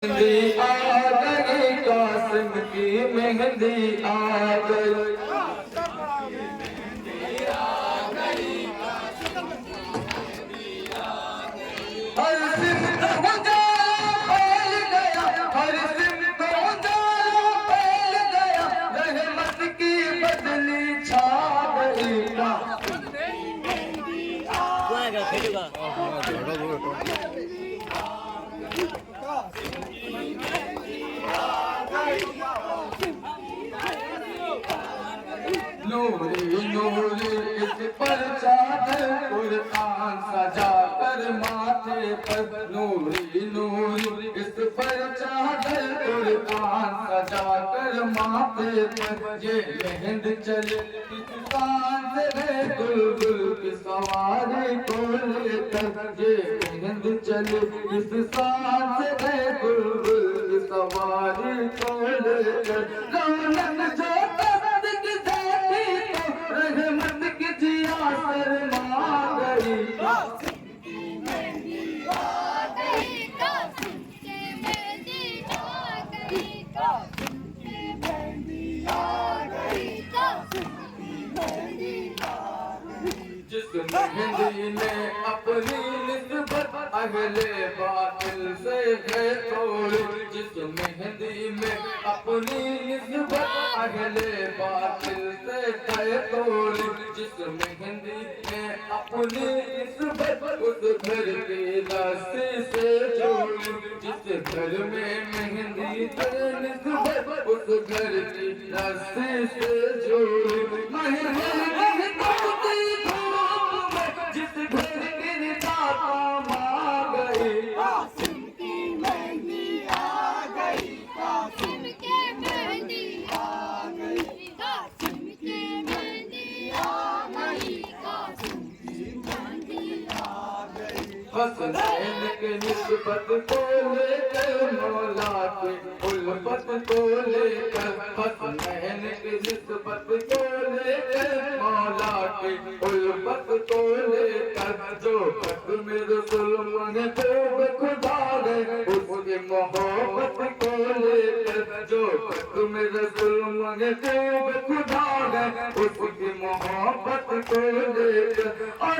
मेहंदी आ गई, कासिम की मेहंदी आ गई। हर सिमत उजाला फैल गया, हर सिमत उजाला फैल गया, रहमत की बदली छा गई। नूरी नूरी इस पर चादर कुरान सजा कर माथे पर, नूरी नूरी इस पर चादर कुरान सजा कर माथे पर। ये मेहंद चले किसान से बुलबुल की सवारी को लेकर, ये मेहंद चले किस सांस से बुलबुल की सवारी को लेकर। रौनक जो रहमत की जिया शर्मा गई, कासिम की मेहंदी आ गई, कासिम की मेहंदी आ गई, कासिम की मेहंदी आ गई, कासिम की मेहंदी आ गई। जिस मेहंदी ने अपनी निस्बत अहले बातिल से है तोड़ी, जिस मेहंदी में अपनी निस्बत अहले बातिल से है तोड़ी, जिस मेहंदी ने अपनी निस्बत उस घर की रस्सी से जोड़ी, जिस घर में मेहंदी की निस्बत उस घर की रस्सी से जोड़ी। जिस घर की काम आ गई, कासिम की मेहंदी आ गई, कासिम की मेहंदी आ गई, कासिम की मेहंदी आ गई, कासिम की मेहंदी आ गई। हसनैन के निस्बत को लेकर मौला की उल्फत को लेकर, हसनैन के निस्बत को लेकर मौला की उल्फत को लेकर, जो खत में रसूल मांगते वो खुदा ने उसकी मोहब्बत को लेकर, जो खत में रसूल मांगते वो खुदा ने उसकी मोहब्बत को लेकर। और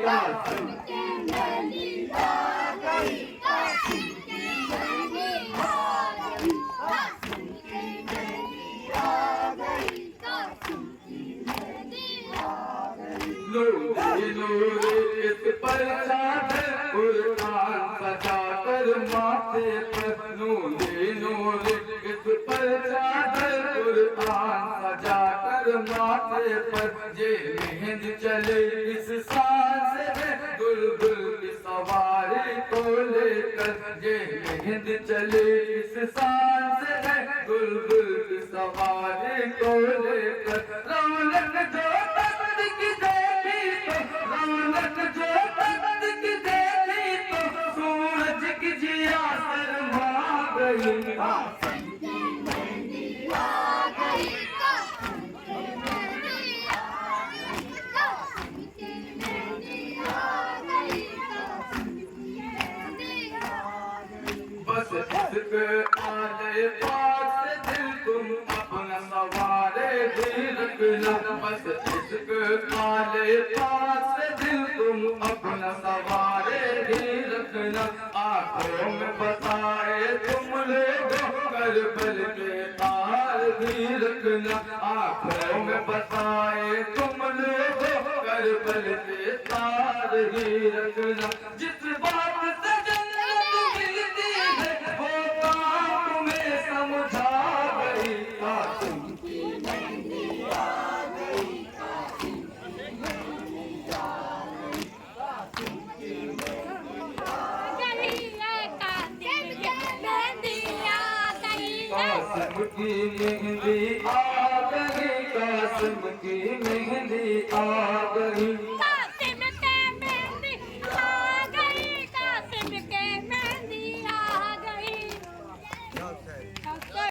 कासिम की मेहंदी आ गई, कासिम की मेहंदी आ गई, कासिम की मेहंदी आ गई, कासिम की मेहंदी आ गई। नूरी नूरी इस पर चादर कुरान सजा कर माथे पर, नूरी नूरी इस पर चादर कुरान सजा कर माथे पर। ये मेहंदी चले इस सांस में बुलबुल की सवारी को लेकर, ये मेहंदी चले इस सांस में बुलबुल की सवारी को लेकर। रौनक जो तख्त की देखी तो, रौनक जो तख्त की देखी तो, सूरज की जिया शर्मा गई। कासिम की मेहंदी आ गई, कासिम की मेहंदी आ गई, कासिम की मेहंदी आ गई, कासिम की मेहंदी आ गई। बस इश्क आले पाक से दिल तुम अपना सवारे भी रखना, बस इश्क आले पाक से दिल तुम अपना सवारे भी रखना। आंखों में बसाए तुम लोगों करबल के तार भी रखना, आंखों में बसाए तुम लोगों करबल के तार भी रखना। जिस बात से जन्नत मिलती है वो काम तुम्हें समझा गई। कासिम की मेहंदी आ गई, कासिम की मेहंदी आ गई, कासिम की मेहंदी आ गई, कासिम की मेहंदी आ गई, कासिम की मेहंदी आ गई, कासिम की मेहंदी आ गई।